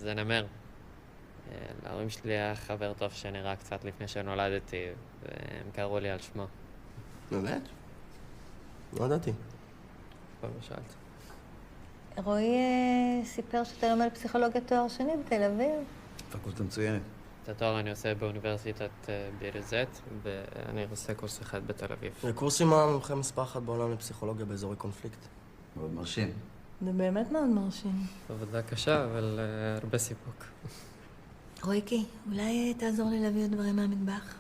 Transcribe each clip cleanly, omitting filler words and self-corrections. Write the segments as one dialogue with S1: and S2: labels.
S1: זה נמר. להורים שלי היה חבר טוב שנראה קצת לפני שנולדתי, והם קראו לי על שמו.
S2: באמת? לא ידעתי.
S1: כל מה שאלת.
S3: רועי סיפר שאתה לומד פסיכולוגיה תואר שני בתל אביב.
S4: פקולטה מצוינת.
S1: את התואר אני עושה באוניברסיטת ביר זית, ואני עושה קורס אחד בתל אביב.
S2: זה קורסים המומחה מספר אחת בעולם לפסיכולוגיה באזורי קונפליקט.
S4: מאוד מרשים.
S3: זה באמת מאוד מרשים.
S1: עבודה קשה, אבל הרבה סיפוק.
S3: רויקי, אולי תעזור לי להביא עוד דברים מהמטבח?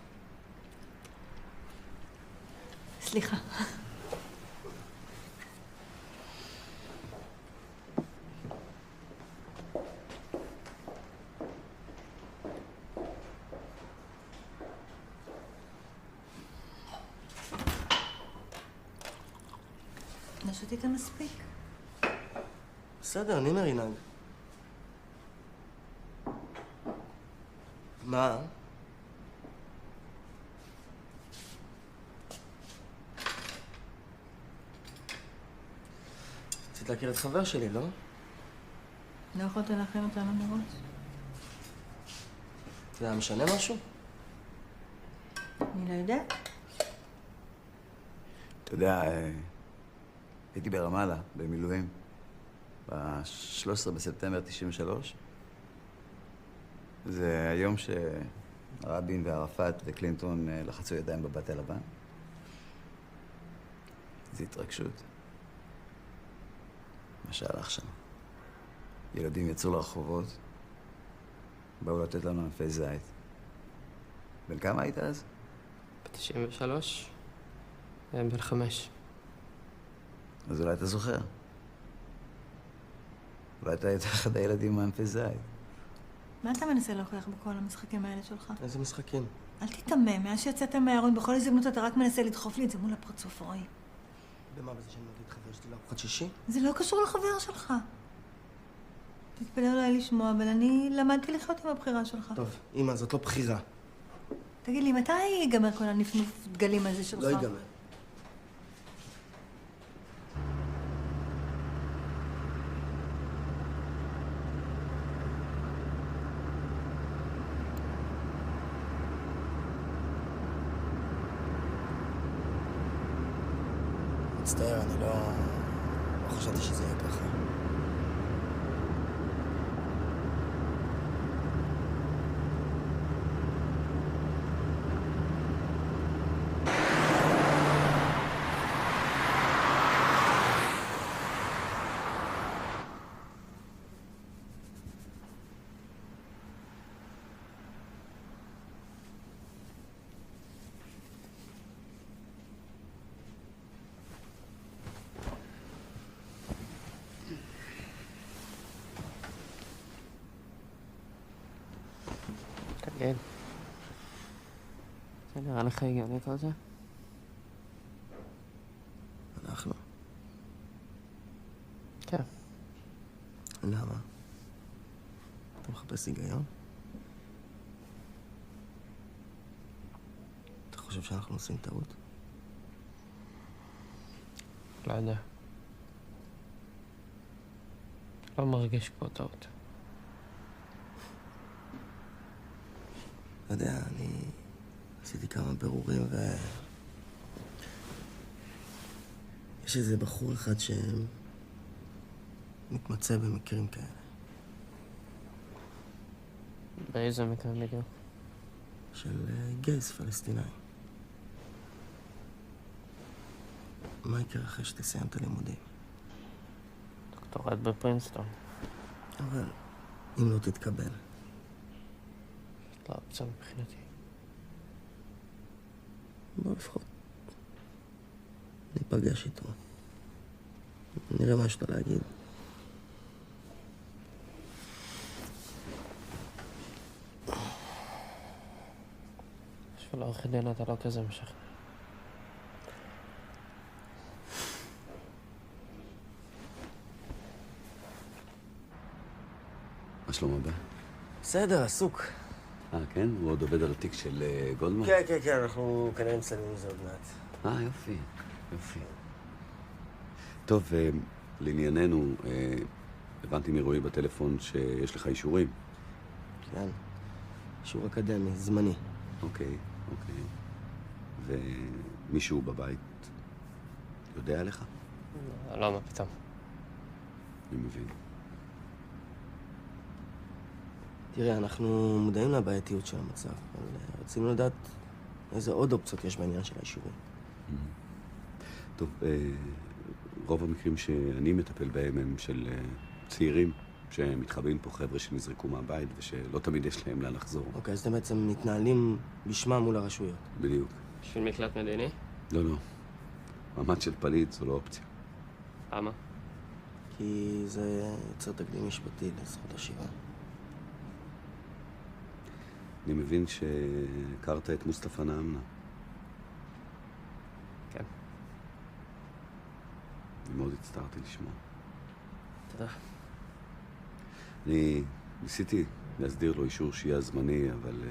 S3: סליחה. לא שתית מספיק.
S2: בסדר, נימר ינהג. מה? רצית להכיר את חבר שלי, לא?
S3: לא יכולת להכין אותנו מראש.
S2: זה היה משנה משהו?
S3: אני לא יודעת.
S4: אתה יודע, הייתי ברמאללה, במילואים, ב-13 בספטמבר 93. זה היום שרבין וערפאת וקלינטון לחצו ידיים בבית הלבן. זו התרגשות. מה שהלך שם. ילדים יצאו לרחובות, באו לתת לנו ענפי זית. בן כמה היית אז?
S1: ב-93, בן 5.
S4: אז אולי אתה זוכר. אולי אתה היית אחד הילדים מענפי זית.
S3: מה אתה מנסה להוכיח בכל המשחקים האלה שלך?
S2: איזה משחקים?
S3: אל תתמם, מאז שיצאת מהארון, בכל הזדמנות אתה רק מנסה לדחוף לי את זה מול הפרצוף, רועי.
S2: במה, בזה שאני מביא את חבר שלי לארוחת שישי?
S3: זה לא קשור לחבר שלך. תתפלא אולי לשמוע, אבל אני למדתי לחיות עם הבחירה שלך.
S2: טוב, אמא, זאת לא בחירה.
S3: תגיד לי, מתי ייגמר כל הנפנוף דגלים הזה שלך?
S2: לא ייגמר. מצטער, אני לא חשבתי שזה יהיה ככה.
S1: תגיד, זה נראה לך הגיוני כל זה?
S2: אנחנו?
S1: כן.
S2: למה? אתה מחפש היגיון? אתה חושב שאנחנו עושים טעות?
S1: לא יודע. לא מרגיש כמו טעות.
S2: לא יודע, אני עשיתי כמה בירורים יש איזה בחור אחד שמתמצא במקרים כאלה.
S1: באיזה מקרה בדיוק?
S2: של גייס פלסטיני. מה יקרה אחרי שתסיים את הלימודים?
S1: דוקטורט בפרינסטון.
S2: אבל אם לא תתקבל.
S1: לא, זה מבחינתי.
S2: בוא לפחות ניפגש איתו. נראה מה יש לו להגיד.
S1: בשביל עורך דין אתה לא כזה משכנע.
S4: מה שלום הבא?
S2: בסדר, עסוק.
S4: כן? הוא עוד עובד על התיק של גולדמן?
S2: כן, כן, כן, אנחנו כנראה מסיימים עם זה עוד מעט.
S4: יופי, יופי. טוב, לענייננו,
S5: הבנתי מרועי בטלפון שיש לך אישורים.
S2: כן. אישור אקדמי, זמני.
S5: אוקיי. ומישהו בבית יודע עליך?
S1: לא, מה פתאום.
S5: אני מבין.
S2: תראה, אנחנו מודעים לבעייתיות של המצב, אבל רצינו לדעת איזה עוד אופציות יש בעניין של האישורים.
S5: טוב, רוב המקרים שאני מטפל בהם הם של צעירים שמתחבאים פה, חבר'ה שנזרקו מהבית ושלא תמיד יש להם לאן לחזור.
S2: אוקיי, אז אתם בעצם מתנהלים בשמם מול הרשויות.
S5: בדיוק.
S1: בשביל מקלט מדיני?
S5: לא. מעמד של פליט זו לא אופציה.
S1: למה?
S2: כי זה יוצר תקדים משפטי לזכות השיבה.
S5: אני מבין שהכרת את מוסטפא נעמנה.
S1: כן.
S5: אני מאוד הצטערתי לשמוע.
S1: תודה.
S5: אני ניסיתי להסדיר לו אישור שהייה זמני, אבל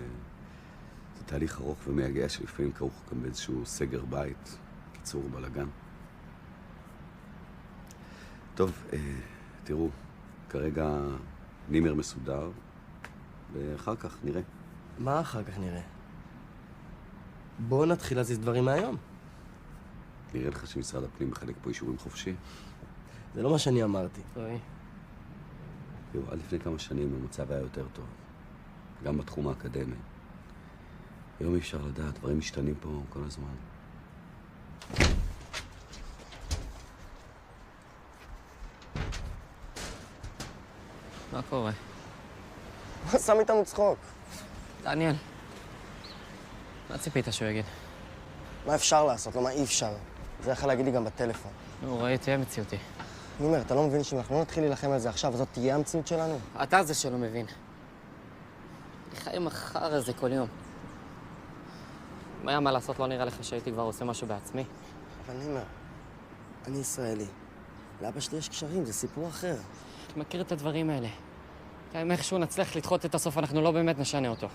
S5: זה תהליך ארוך ומייגע שלפעמים כרוך גם באיזשהו סגר בית, קיצור בלגן. טוב, תראו, כרגע נימר מסודר, ואחר כך נראה.
S2: מה אחר כך נראה? בואו נתחיל להזיז דברים מהיום.
S5: נראה לך שמשרד הפנים מחלק פה אישורים חופשי?
S2: זה לא מה שאני אמרתי.
S1: רועי.
S5: תראו, עד לפני כמה שנים המצב היה יותר טוב, גם בתחום האקדמי. היום אי אפשר לדעת, דברים משתנים פה כל הזמן.
S1: מה קורה?
S2: הוא שם איתנו צחוק.
S1: דניאל. מה ציפית שהוא יגיד?
S2: מה אפשר לעשות? לא מה אי אפשר. זה יכול להגיד לי גם בטלפון.
S1: נו, רועי, תהיה מציאותי.
S2: נימר, אתה לא מבין שאם אנחנו לא נתחיל להילחם על זה עכשיו, זאת תהיה המציאות שלנו?
S1: אתה זה שלא מבין. אני חי מחר הזה כל יום. אם היה מה לעשות, לא נראה לך שהייתי כבר עושה משהו בעצמי.
S2: אבל נימר, אני ישראלי. לאבא שלי יש קשרים, זה סיפור אחר.
S1: אתה מכיר את הדברים האלה. אם איכשהו נצליח לדחות את הסוף, אנחנו לא באמת נשנה אותו.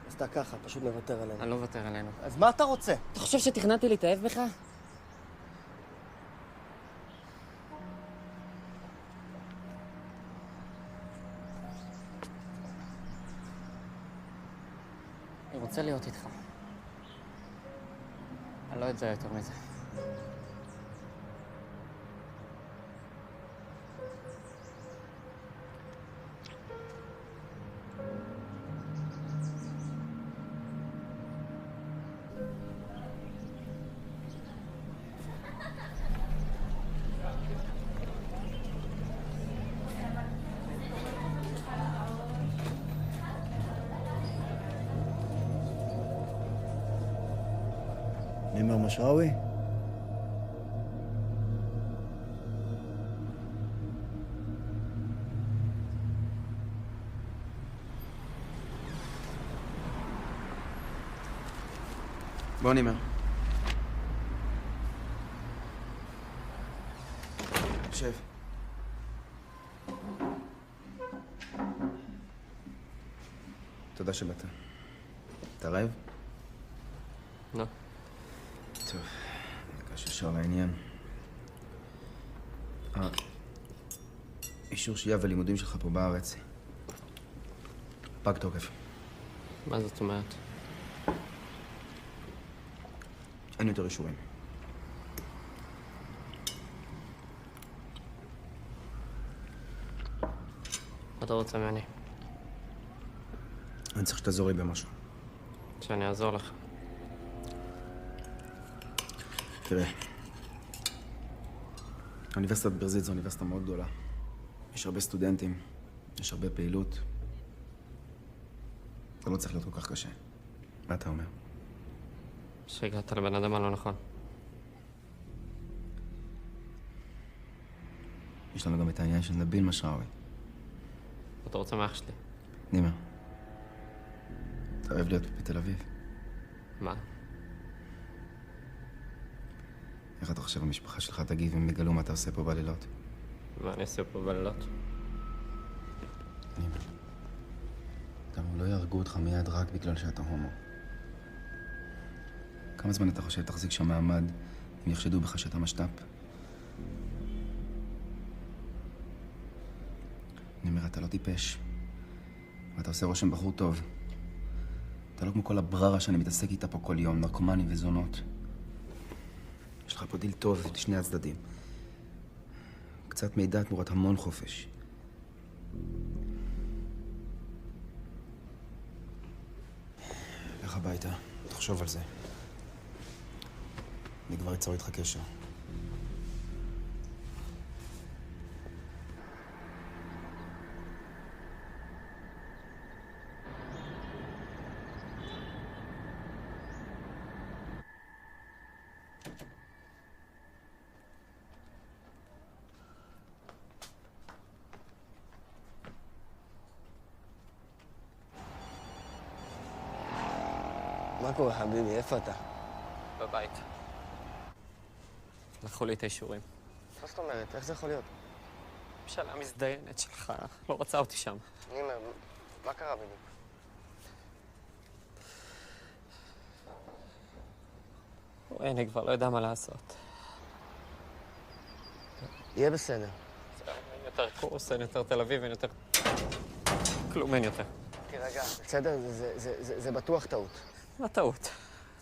S2: אז אתה ככה, פשוט מוותר עלינו.
S1: אני לא מוותר עלינו.
S2: אז מה אתה רוצה?
S1: אתה חושב שתכננתי להתאהב בך? אני רוצה להיות איתך. אני לא יודע יותר מזה.
S2: נימר משראוי?
S6: בוא נימר. שב. תודה שבאת. אתה רעב?
S1: לא.
S6: טוב, ניגש ישר לעניין. אישור שהייה ולימודים שלך פה בארץ. פג תוקף.
S1: מה זאת אומרת?
S6: אין יותר אישורים.
S1: מה אתה רוצה ממני?
S6: אני צריך שתעזור לי במשהו.
S1: שאני אעזור לך.
S6: תראה, אוניברסיטת ברזיל זו אוניברסיטה מאוד גדולה. יש הרבה סטודנטים, יש הרבה פעילות. זה לא צריך להיות כל כך קשה. מה אתה אומר?
S1: שהגעת לבן אדם הלא נכון.
S6: יש לנו גם את העניין של נביל משראוי.
S1: אתה רוצה מאח שלי?
S6: נימר, אתה אוהב להיות בתל אביב.
S1: מה?
S6: איך אתה חושב המשפחה שלך תגיב אם יגלו מה אתה עושה פה בלילות?
S1: מה אני עושה פה בלילות?
S6: נימר, גם אם לא יהרגו אותך מיד רק בגלל שאתה הומו. כמה זמן אתה חושב תחזיק שם מעמד אם יחשדו בך שאתה משת"פ? אתה לא טיפש. ואתה עושה רושם בחור טוב. אתה לא כמו כל הבררה שאני מתעסק איתה פה כל יום, נרקומנים וזונות. יש לך פה דיל טוב לשני הצדדים. קצת מידע תמורת המון חופש. לך הביתה, תחשוב על זה. אני כבר אצור איתך קשר.
S2: מה קורה, חביבי? איפה אתה?
S1: בבית. לקחו לי את האישורים.
S2: מה זאת אומרת? איך זה יכול להיות?
S1: ממשלה מזדיינת שלך, לא רוצה אותי שם.
S2: נימר, מה קרה בדיוק?
S1: אני כבר לא יודע מה לעשות.
S2: יהיה בסדר.
S1: אין יותר קורס, אין יותר תל אביב, אין יותר... כלום אין יותר.
S2: תירגע, בסדר? זה בטוח טעות.
S1: מה טעות?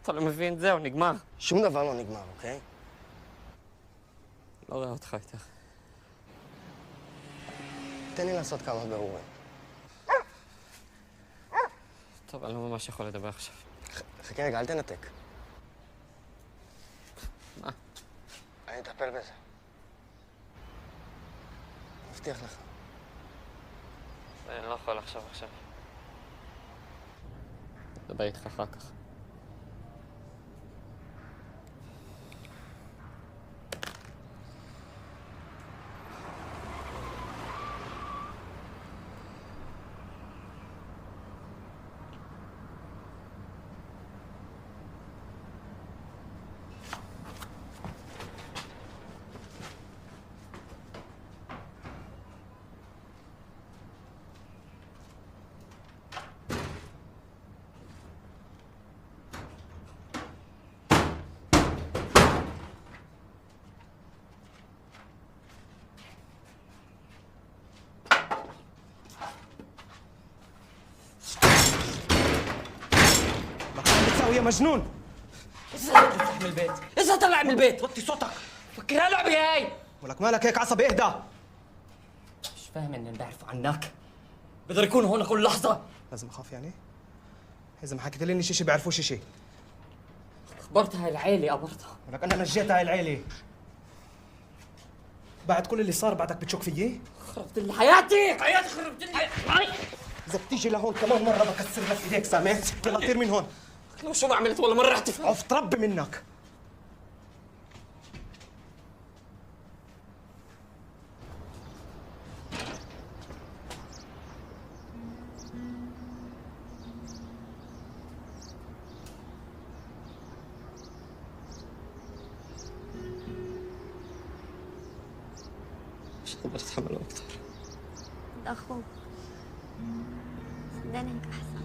S1: אתה לא מבין, זהו, נגמר.
S2: שום דבר לא נגמר, אוקיי?
S1: לא רואה אותך יותר.
S2: תן לי לעשות כמה ברורים.
S1: טוב, אני לא ממש יכול לדבר עכשיו.
S2: חכה רגע, אל תנתק.
S1: מה?
S2: אני אטפל בזה. מבטיח לך.
S1: אני לא יכול לחשוב עכשיו. נדבר איתך אחר כך.
S2: يا مجنون
S1: إذا طلع من البيت إذا طلع من البيت
S2: وطي صوتك
S1: فكرها لعبة هاي
S2: ولك مالك هيك عصبي اهدى
S1: مش فاهم إني بعرفه عنك بقدر يكون هون كل لحظة
S2: لازم اخاف يعني اذا ما حكيت لي اني شيء بيعرفوش شيء
S1: خبرت هاي العيلة قبرتها
S2: ولك انا نجيت هاي العيله بعد كل اللي صار بعدك بتشك فيي
S1: خربت لي حياتي خربت لي
S2: اذا بتيجي لهون كمان مره بكسر لك ايديك سامعت يلا طير من هون
S1: لو شو ما عملت ولا مرة رح تفهم
S2: عف تربي منك
S1: مش قادر اتحمله اكثر
S7: ده اخوك صدقني هيك احسن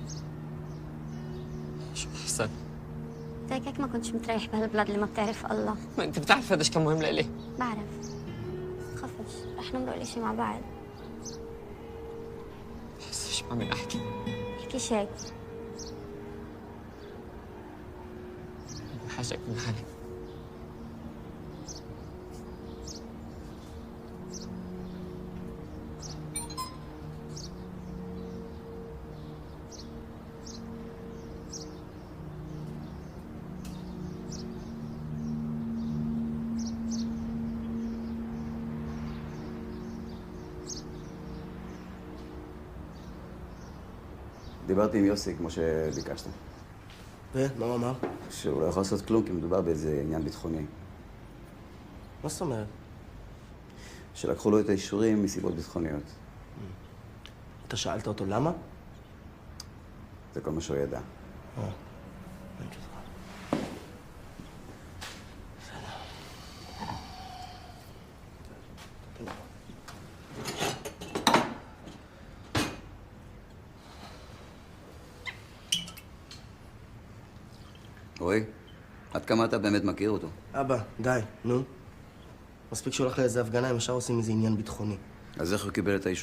S1: شو احسن
S7: زي هيك ما كنتش متريح بهالبلد اللي ما بتعرف الله.
S1: ما انت بتعرف قديش كان مهم لإلي
S7: بعرف خفش رح نمرق الاشي مع بعض.
S1: بحسش ما عم احكي
S7: احكيش هيك
S1: بحاجك من حالي
S4: דיברתי עם יוסי, כמו שביקשת.
S2: ומה הוא אמר?
S4: שהוא לא יכול לעשות כלום, כי מדובר באיזה עניין ביטחוני.
S2: מה זאת אומרת?
S4: שלקחו לו את האישורים מסיבות ביטחוניות.
S2: אתה שאלת אותו למה?
S4: זה כל מה שהוא ידע. רועי, עד כמה אתה באמת מכיר אותו?
S2: אבא, די, נו. מספיק שהוא הולך לאיזה הפגנה, הם ישר עושים איזה עניין ביטחוני.
S4: אז איך הוא קיבל את האישור?